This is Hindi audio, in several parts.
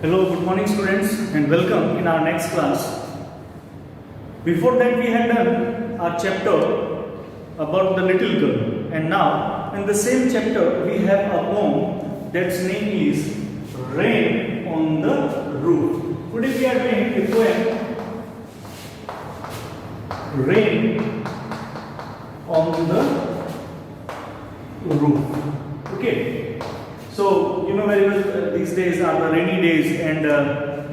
Hello, good morning students and welcome in our next class. Before that we had done our chapter about the little girl, and now in the same chapter we have a poem that's name is Rain on the Roof. Today we are doing a poem Rain on the Roof. Okay. So, you know very well these days are the rainy days, and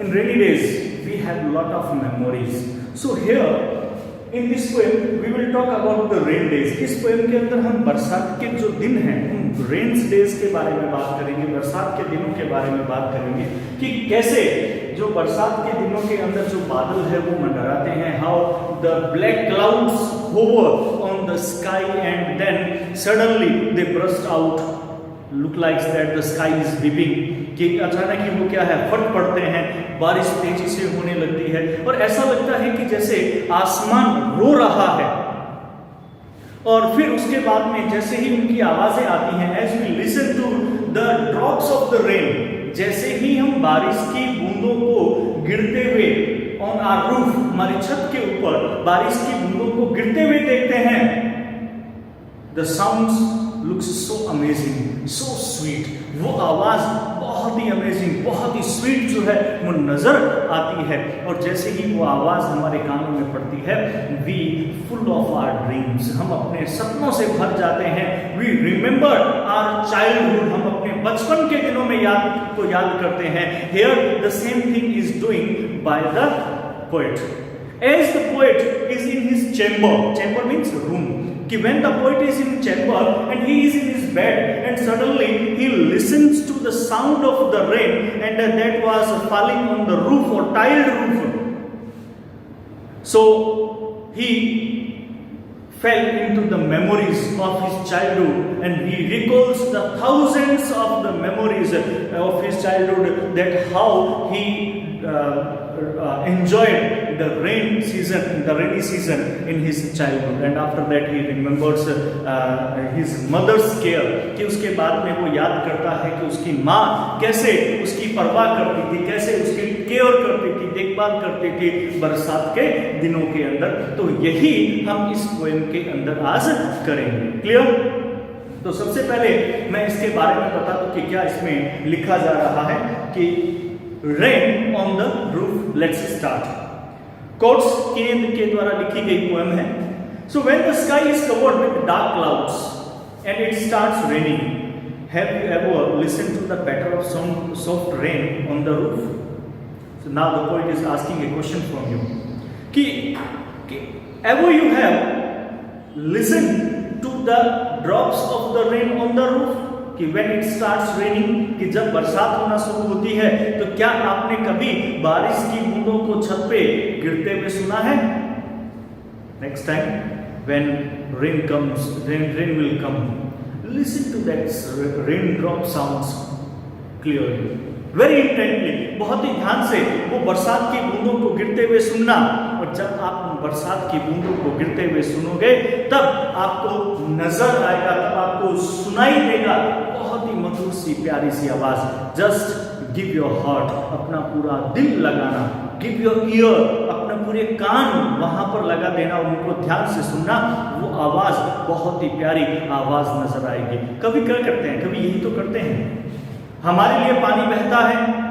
in rainy days we have a lot of memories. So here in this poem we will talk about the rain days. इस poem के अंदर हम बरसात के जो दिन हैं उन rains days के बारे में बात करेंगे, बरसात के दिनों के बारे में बात करेंगे कि कैसे जो बरसात के दिनों के अंदर जो बादल है वो मंडराते हैं, how the black clouds hover on the sky and then suddenly they burst out. Look like that the sky is weeping, कि अचानक ही वो क्या है फट पड़ते हैं, बारिश तेजी से होने लगती है और ऐसा लगता है कि जैसे आसमान रो रहा है। और फिर उसके बाद में जैसे ही उनकी आवाजें आती हैं, as we listen to the drops of the rain, जैसे ही हम बारिश की बूंदों को गिरते हुए on our roof, हमारी छत के ऊपर बारिश की बूंदों को गिरते हुए देखते हैं, the sounds looks so amazing, so sweet. वो आवाज बहुत ही अमेजिंग, बहुत ही स्वीट जो है वो नजर आती है। और जैसे ही वो आवाज हमारे कानों में पड़ती है, we full of our dreams, हम अपने सपनों से भर जाते हैं। We remember our childhood, हम अपने बचपन के दिनों में याद करते हैं। Here the same thing is doing by the poet. As the poet is in his chamber means room. कि when the poet is in chamber and he is in his bed and suddenly he listens to the sound of the rain and that was falling on the roof or tiled roof. So he fell into the memories of his childhood and he recalls the thousands of the memories of his childhood, that how he enjoyed the rainy season in his childhood, and after that he remembers his mother's care, कि उसके बाद में वो याद करता है कि उसकी माँ कैसे उसकी परवाह करती थी, कैसे उसकी केयर करती थी, देखभाल करती थी बरसात के दिनों के अंदर। तो यही हम इस पोएम के अंदर आज करेंगे। क्लियर? तो सबसे पहले मैं इसके बारे में बता दूं कि क्या इसमें लिखा जा रहा है कि rain on the roof. Let's start. Coates के द्वारा लिखी गई पोएम है। So when the sky is covered with dark clouds and it starts raining, have you ever listened to the patter of soft rain on the roof? So now the poet is asking a question from you कि ever you have listened to the drops of the rain on the roof, कि when it starts raining, कि जब बरसात होना शुरू होती है तो क्या आपने कभी बारिश की बूंदों को छत पे गिरते हुए सुना है? Next time when rain comes, rain will come, listen to that raindrop sounds clearly, very intently, बहुत ही ध्यान से वो बरसात की बूंदों को गिरते हुए सुनना। और जब आप बरसात की बूंदों को गिरते हुए सुनोगे तब आपको नजर आएगा, तब आपको सुनाई देगा बहुत ही मधुर सी प्यारी सी आवाज। जस्ट गिव योर हार्ट, अपना पूरा दिल लगाना, गिव योर ईयर, अपने पूरे कान वहां पर लगा देना, उनको ध्यान से सुनना, वो आवाज बहुत ही प्यारी आवाज नजर आएगी। कभी क्या करते हैं, कभी यही तो करते हैं, हमारे लिए पानी बहता है,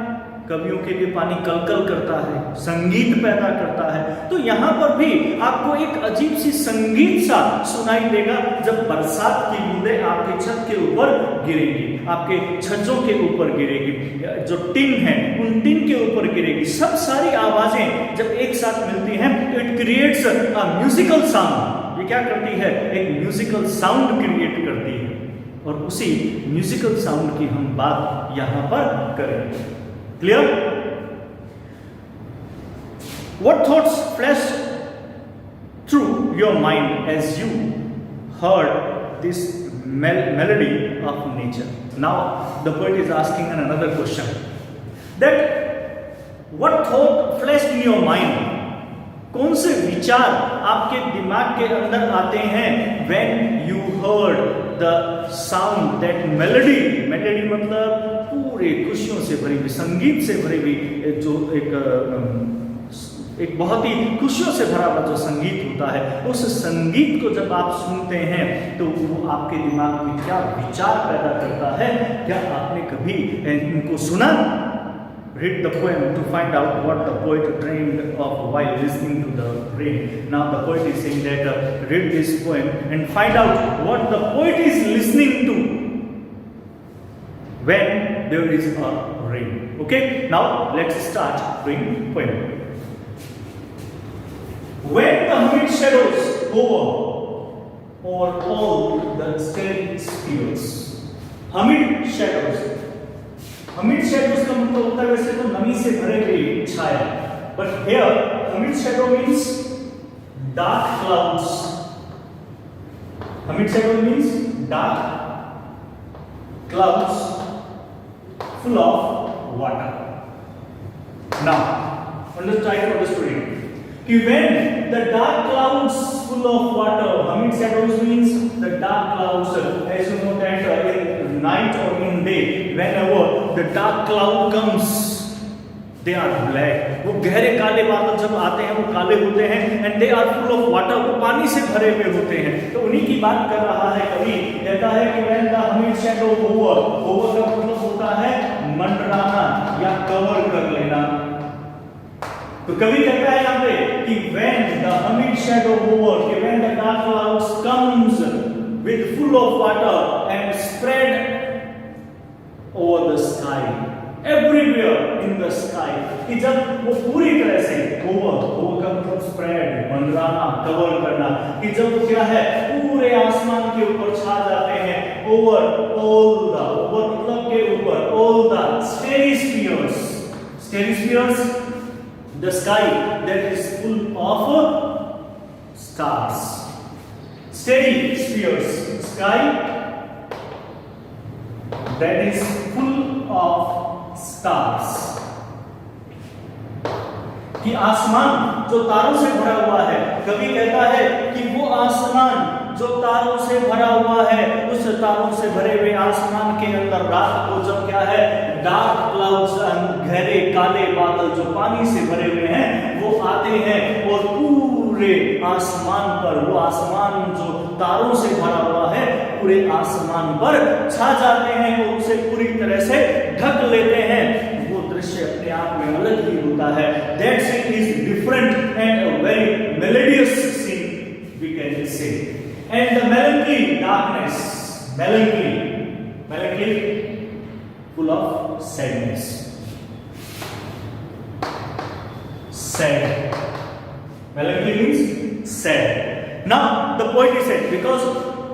कवियों के लिए पानी कलकल करता है, संगीत पैदा करता है। तो यहाँ पर भी आपको एक अजीब सी संगीत सा सुनाई देगा जब बरसात की बूंदें आपके छत के ऊपर गिरेगी, आपके छज्जों के ऊपर गिरेगी, जो टिन है उन टिन के ऊपर गिरेगी। सब सारी आवाजें जब एक साथ मिलती हैं तो it creates a musical sound. ये क्या करती है? एक म्यूजिकल साउंड क्रिएट करती है, और उसी म्यूजिकल साउंड की हम बात यहाँ पर करेंगे। Clear? What thoughts flashed through your mind as you heard this melody of nature? Now the poet is asking another question, that what thought flashed in your mind? कौन से विचार आपके दिमाग के अंदर आते हैं when you heard the sound, that melody, melody मतलब पूरे खुशियों से भरी हुई, संगीत से भरी हुई, जो एक बहुत ही खुशियों से भरा हुआ जो संगीत होता है, उस संगीत को जब आप सुनते हैं तो वो आपके दिमाग में क्या विचार पैदा करता है? क्या आपने कभी इनको सुना? Read the poem to find out what the poet dreamed of while listening to the rain. Now the poet is saying that read this poem and find out what the poet is listening to when there is a rain. Okay, now let's start reading poem. When the humid shadows hover over all the starry spheres. Humid shadows. Humid shadows का मतलब होता है वैसे तो नमी से भरे हुए छाया, but here humid shadow means dark clouds. Humid shadow means dark clouds full of water. Now, try to understand कि when the dark clouds full of water, humid shadows means the dark clouds, as you know that in night or in day, whenever the dark cloud comes, they are black. वो गहरे काले बादल जब आते हैं वो काले होते हैं, and they are full of water, वो पानी से भरे हुए होते हैं। तो उन्हीं की बात कर रहा है कवि, कहता है कि when the humid shadow hover, hover का मतलब होता है मंडराना या कवर कर लेना। तो कवि कहता है यहाँ पे कि when the humid shadow hover, कि when the dark clouds comes with full of water and spread over the sky, everywhere in the sky, कि जब वो पूरी तरह से hover का मतलब spread, मंडराना, कवर करना, कि जब वो क्या है पूरे आसमान के ऊपर छा जाते हैं, over all the, over मतलब के ऊपर all the starry spheres, starry spheres, the sky that is full of stars. Starry spheres, sky that is full of stars. कि आसमान जो तारों से भरा हुआ है, कवि कहता है कि वो आसमान जो तारों से भरा हुआ है, उस तारों से भरे हुए आसमान के अंदर रात को जब क्या है डार्क क्लाउड्स, गहरे काले बादल जो पानी से भरे हुए हैं वो आते हैं और पूरे आसमान पर, वो आसमान जो तारों से भरा हुआ है पूरे आसमान पर छा जाते हैं और उसे पूरी तरह से ढक लेते हैं। वो दृश्य अपने आप में अलग ही होता है। That scene is different and a very melodious scene, we can say. And the melancholy darkness, melancholy full of sadness, sad, melancholy means sad. Now the poet is said because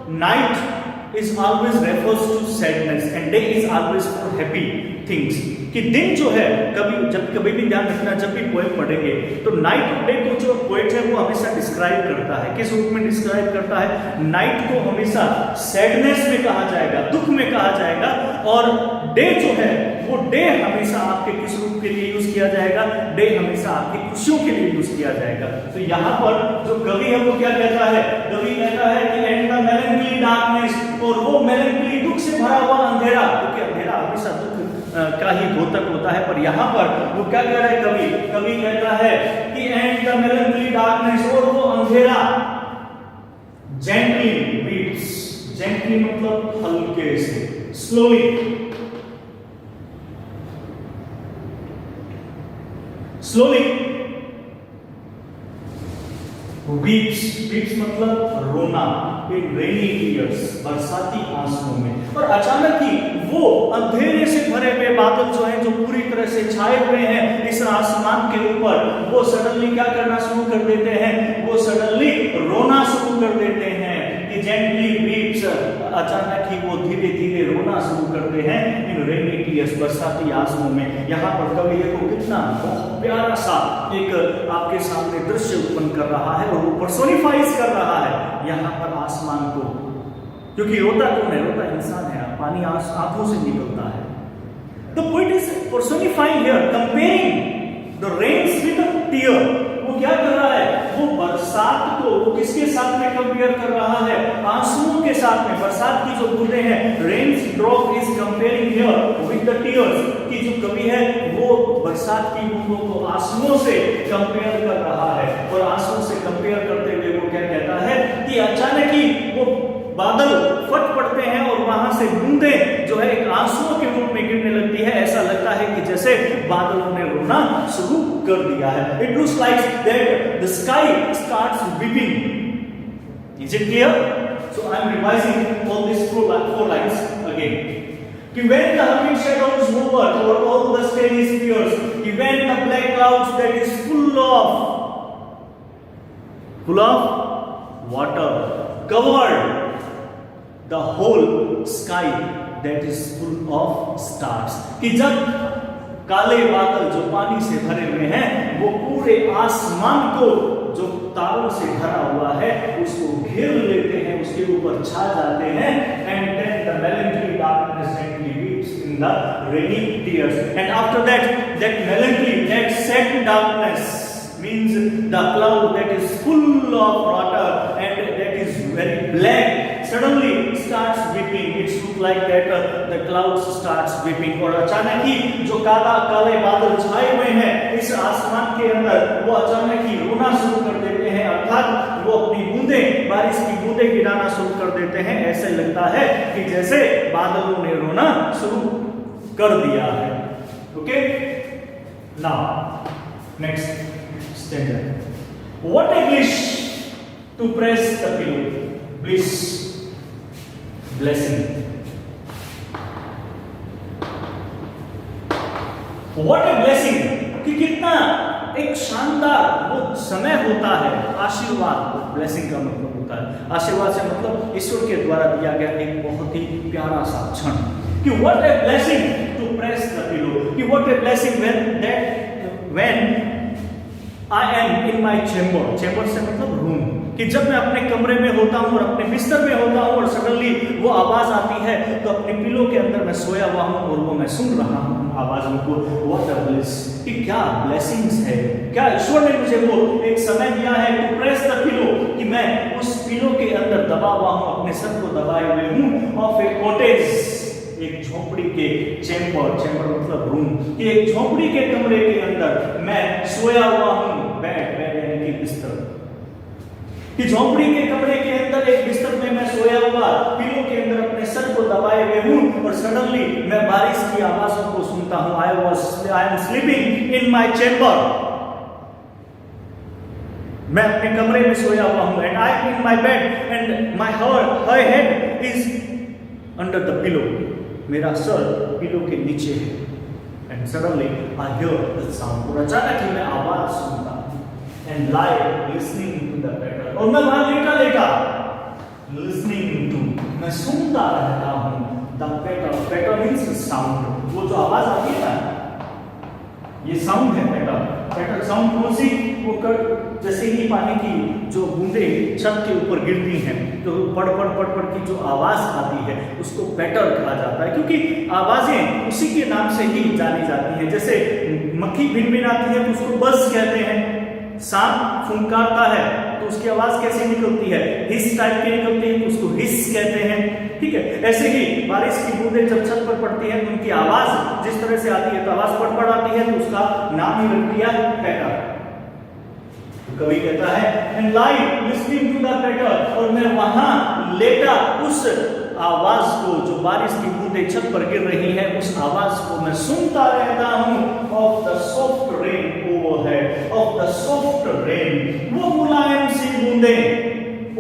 night is always refers to sadness and day is always for happy things, कि दिन जो है कभी भी ध्यान रखना, जब भी पोएम पढ़ेंगे तो नाइट और डे को जो पोएट है वो हमेशा डिस्क्राइब करता है। किस रूप में डिस्क्राइब करता है? नाइट को हमेशा सैडनेस में कहा जाएगा, दुख में कहा जाएगा, और डे जो है वो डे हमेशा आपके किस रूप के लिए यूज किया जाएगा? डे हमेशा आपकी खुशियों के लिए यूज किया जाएगा। तो यहाँ पर जो कवि है वो क्या कहता है? कवि कहता है कि एंड द मेलंकली डार्कनेस, और वो मेलंकली दुख से भरा हुआ अंधेरा, क्योंकि अंधेरा हमेशा दुख का ही द्योतक होता है। पर यहाँ पर वो क्या कह रहा है कवि? कवि कहता है कि एंड द मेलंकली डार्कनेस, और वो अंधेरा जेंटली वीप्स, जेंटली मतलब हल्के से, स्लोली वीप्स मतलब रोना, इन रेनी टीयर्स, बरसाती आंसुओं में। और अचानक ही वो अंधेरे से भरे हुए बादल जो हैं, जो पूरी तरह से छाए हुए हैं इस आसमान के ऊपर, वो सडनली क्या करना शुरू कर देते हैं? वो सडनली रोना शुरू कर देते हैं। कि जेंटली वीप्स, अचानक ही वो धीरे धीरे रोना शुरू करते हैं इन रेनी टीयर्स, बरसाती आंसुओं में। यहाँ पर कवि को कितना प्यारा सा एक आपके सामने दृश्य उत्पन्न कर रहा है और वो पर्सोनिफाइज कर रहा है यहाँ पर आसमान को, क्योंकि रोता कौन है? रोता इंसान है, पानी आंखों से निकलता है। The poet is personifying here, comparing the rains with a tear. वो क्या कर रहा है, वो बरसात को वो किसके साथ में कंपेयर कर रहा है, आंसुओं के साथ में। बरसात की जो बूंदें हैं, rains drop is comparing here with the tears, की जो कवि है वो बरसात की बूंदों को आंसुओं से कंपेयर कर रहा है। और आंसुओं से कंपेयर करते हुए वो क्या कहता है कि अचानक ही वो बादल फट पड़ते हैं और वहां से बूंदें जो है एक आंसुओं के रूप में गिरने लगती है। ऐसा लगता है कि जैसे बादलों ने रोना शुरू कर दिया है। It looks like that the sky starts weeping. Is it clear? So I am revising all this four lines again. कि when the humming shadows hover over all the starry spheres, कि when the black clouds that is full of water covered the whole sky that is full of stars, कि जब काले बादल जो पानी से भरे हुए हैं वो पूरे आसमान को जो तारों से भरा हुआ है उसको घेर लेते हैं, उसके ऊपर छा जाते हैं। And then the melancholy darkness gently weeps in the rainy tears, and after that melancholy, that sad darkness means the cloud that is full of water and that is very black suddenly starts weeping. It's look like that the clouds starts weeping, और अचानक ही जो काले बादल छाए हुए हैं इस आसमान के अंदर वो अचानक ही रोना शुरू कर देते हैं, अर्थात वो अपनी बूंदें, बारिश की बूंदें गिराना शुरू कर देते हैं। ऐसे लगता है कि जैसे बादलों ने रोना शुरू कर दिया है। Okay, now next stanza. What a bliss to press the pillow. Bliss, blessing. What a blessing, कि कितना एक शानदार वो समय होता है। आशीर्वाद, ब्लेसिंग का मतलब होता है आशीर्वाद से मतलब ईश्वर के द्वारा दिया गया एक बहुत ही प्यारा सा क्षण। कि what a blessing to press the pillow, कि what a blessing when I am in my chamber, chamber से मतलब रूम, कि जब मैं अपने कमरे में होता हूँ और अपने बिस्तर में होता हूँ और सडनली वो आवाज आती है तो अपने पिलो के अंदर मैं सोया हुआ हूँ और वो मैं सुन रहा हूँ आवाजों को। व्हाट अ ब्लेस, कि क्या ब्लेसिंग्स है, क्या ईश्वर ने मुझे वो एक समय दिया है टू प्रेस द पिलो, कि मैं उस पिलो के अंदर दबा हुआ हूँ, अपने सर को दबाए हुए हूँ। ऑफ ए कॉटेज, एक झोपड़ी के चैम्बर मतलब रूम, कि एक झोपड़ी के कमरे के अंदर मैं सोया हुआ हूँ। बेड यानी कि बिस्तर, कि झोपड़ी के कमरे के अंदर एक बिस्तर में मैं सोया हुआ, पिलो के अंदर अपने सर को दबाए हुए हूँ और सडनली मैं बारिश की आवाजों को सुनता हूँ। I am sleeping in my chamber, मैं अपने कमरे में सोया हुआ हूँ। And I am in my bed and my head is under the pillow, मेरा सर पिलो के नीचे है। And suddenly I hear the sound, और अचानक ही मैं आवाज सुनता हूँ। And lie listening to the pattern, और मैं वहां लेटा लिसनिंग टू, मैं सुनता रहता हूँ द पैटर्न मींस साउंड, वो जो आवाज आती है ना ये साउंड है। पैटर्न साउंड कौन सी, वो जैसे ही पानी की जो बूंदें छत के ऊपर गिरती हैं तो पड़ की जो आवाज आती है उसको पैटर कहा जाता है, क्योंकि आवाजें उसी के नाम से ही जानी जाती हैं। जैसे मक्खी भिनभिनाती है तो उसको बज़ कहते हैं, सांप फुंकारता है तो उसकी आवाज कैसे निकलती है, हिस टाइप की निकलती है तो उसको हिस कहते हैं। ठीक है, ऐसे ही बारिश की बूंदें जब छत पर पड़ती है तो उनकी आवाज जिस तरह से आती है तो आवाज पड़ आती है तो उसका नाम ही रख दिया पैटर। कवि कहता है and lie listening to the patter, और मैं वहां लेटा उस आवाज को, जो बारिश की बूंदें छत पर गिर रही है उस आवाज को मैं सुनता रहता हूं। Of the soft rain overhead, of the soft rain, वो मुलायम सी बूंदें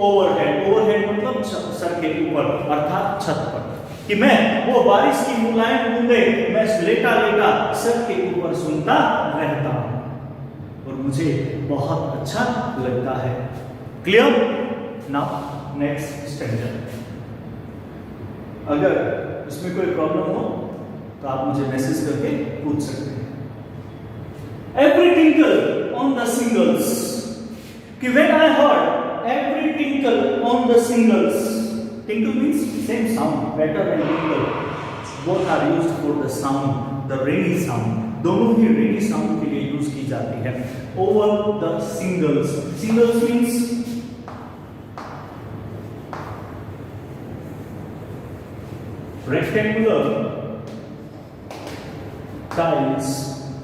ओवरहेड मतलब सर के ऊपर अर्थात छत पर, कि मैं वो बारिश की मुलायम बूंदें मैं लेटा सर के ऊपर सुनता रहता हूं और मुझे बहुत अच्छा लगता है। क्लियर? Now next stanza. अगर इसमें कोई प्रॉब्लम हो तो आप मुझे मैसेज करके पूछ सकते हैं। Every tinkle on the shingles, कि when I heard every tinkle on the shingles, tinkle means same sound, better than tinkle, both are used for the sound, the rainy sound. दोनों ही रेनी साउंड के लिए यूज की जाती है। Over the singles, singles means rectangular tiles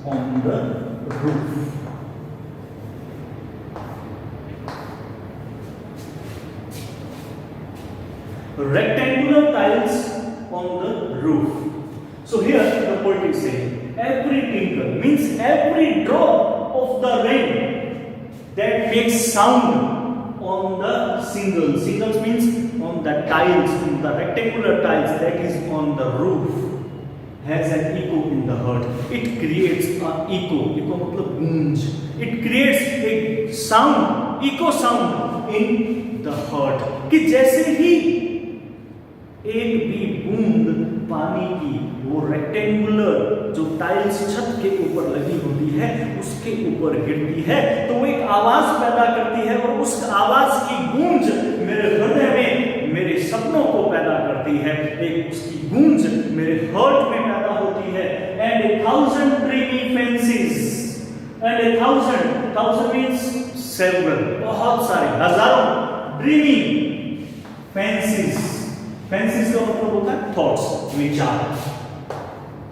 on the roof. Rectangular tiles on the roof. So here the poet is saying every tinkle means every drop of the rain that makes sound on the shingles. Shingles means on the tiles, on the rectangular tiles that is on the roof, has an echo in the heart. It creates an echo. Echo मतलब गूंज. It creates a sound, echo sound in the heart. कि जैसे ही एक भी बूंद पानी की वो रेक्टेंगुलर जो टाइल्स छत के ऊपर लगी होती है उसके ऊपर गिरती है तो वो एक आवाज पैदा करती है और उस आवाज की गूंज मेरे हृदय में मेरे सपनों को पैदा करती है। एक उसकी गूंज मेरे हार्ट में पैदा होती है। And A thousand dreamy fancies, and A thousand means several, बहुत सारे, हजारों ड्रीमी फैंसीज। फैंसीज का मतलब होता है थॉट्स, विचार।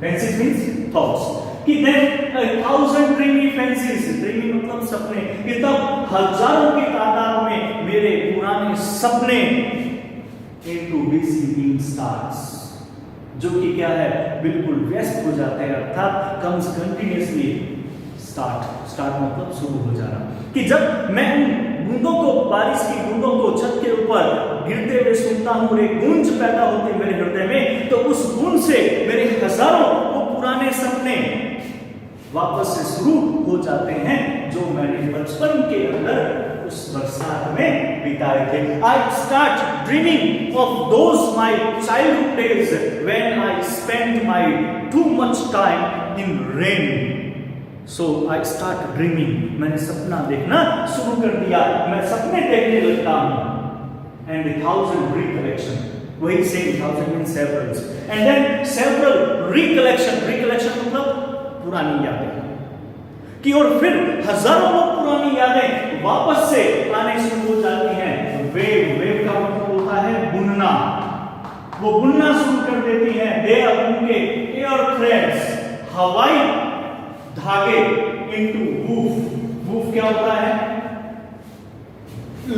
Fancies means thoughts. कि देन 1000 ड्रीमी फैंसीज, ड्रीमी मतलब सपने, कि तब हजारों की तादाद में मेरे पुराने सपने इनटू बीसीबी स्टार्स, जो कि क्या है बिल्कुल व्यस्त हो जाते हैं, अर्थात कम्स कंटिन्यूअसली स्टार्ट मतलब शुरू हो जाना। कि जब मैं उन बूंदों को, बारिश की बूंदों को छत के ऊपर गिरते हुए सुनता हूं और एक गूंज पैदा होती है मेरे हृदय में, तो उस गूंज से मेरे हजारों वो पुराने सपने वापस से शुरू हो जाते हैं जो मैंने बचपन के अंदर उस बरसात में बिताए थे। I start dreaming of those my childhood days when I spent my too much time in rain. So I start dreaming, मैंने सपना देखना शुरू कर दिया, मैं सपने देखने लगता हूँ। And 1000 recollection, वही same 1000 means several, and then several recollection मतलब पुरानी यादें, कि और फिर हजारों वो पुरानी यादें वापस से आने शुरू हो जाती हैं। वेव का मतलब होता है बुनना, वो बुनना शुरू कर देती हैं। दे आर उनके एयर थ्रेड्स, हवाई धागे इनटू वूफ। वूफ क्या होता है?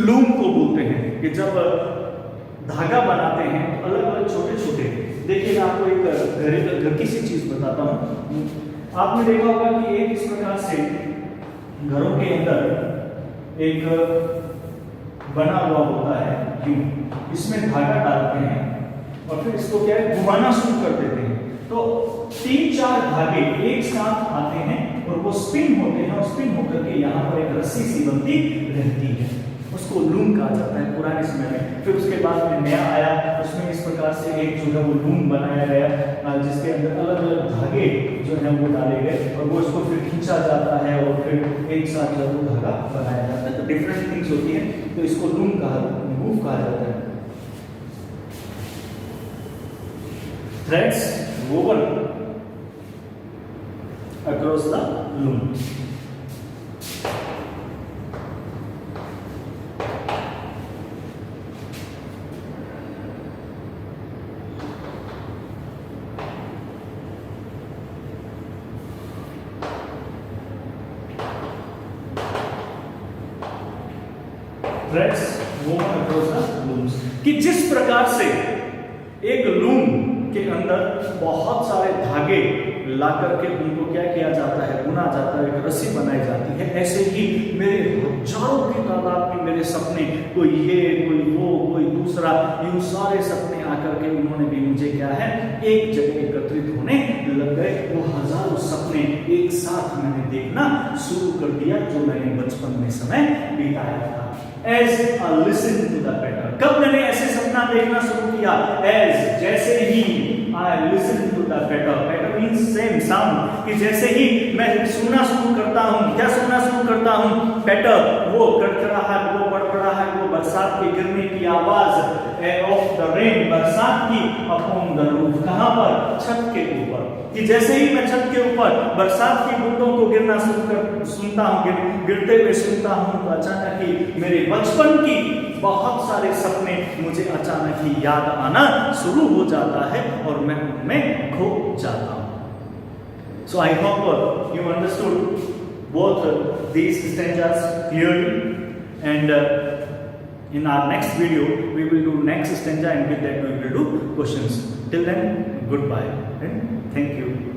लूम को बोलते हैं कि जब धागा बनाते हैं तो अलग अलग छोटे छोटे, देखिए मैं आपको एक घर की सी चीज बताता हूँ। आपने देखा होगा कि एक इस प्रकार से घरों के अंदर एक बना हुआ होता है यूं, इसमें धागा डालते हैं और फिर इसको क्या है घुमाना शुरू कर देते हैं, तो 3-4 धागे एक साथ आते हैं और वो स्पिन होते हैं और स्पिन होकर के यहाँ पर एक रस्सी सी बनती रहती है, उसको लूम कहा जाता है पुराने समय में। फिर उसके बाद में नया आया, उसमें इस प्रकार से एक जो है वो लूम बनाया गया जिसके अंदर अलग अलग धागे जो है वो डाले गए और वो इसको फिर खींचा जाता है और फिर एक साथ जो वो धागा बनाया जाता है। तो डिफरेंट थिंग्स होती है, तो इसको लूम कहा जाता है। Threads woven across the loom. Threads woven across the looms, कि जिस प्रकार से एक लूम के अंदर बहुत सारे धागे ला करके उनको क्या किया जाता है, बुना जाता है, एक रस्सी बनाई जाती है, ऐसे ही मेरे हजारों की तादाद में मेरे सपने, कोई ये कोई वो कोई दूसरा, यूं सारे सपने आकर के उन्होंने भी मुझे क्या है एक जगह एकत्रित होने लग गए। वो हजारों सपने एक साथ मैंने देखना शुरू कर दिया जो मैंने बचपन में समय बिताया था। As I listen to the patter, कब मैंने ऐसे सपना देखना शुरू किया? As जैसे ही I listen to the patter, patter means same sound, कि जैसे ही मैं सुनना शुरू करता हूँ, क्या सुनना शुरू करता हूँ? पैटर, वो कड़कड़ाहट, वो बड़बड़ाहट, वो बरसात के गिरने की आवाज ऑफ द रेन, बरसात की अपॉन द रूफ, कहां पर? छत के ऊपर। कि जैसे ही मैं छत के ऊपर बरसात की बूंदों को गिरना सुनता हूं, गिरते हुए सुनता हूं, तो अचानक ही मेरे बचपन की बहुत सारे सपने मुझे अचानक ही याद आना शुरू हो जाता है और मैं उनमें खो जाता हूं। So I hope you understood both these stanzas clearly, and in our next video we will do next stanza, and with that we will do questions. Till then, goodbye and thank you.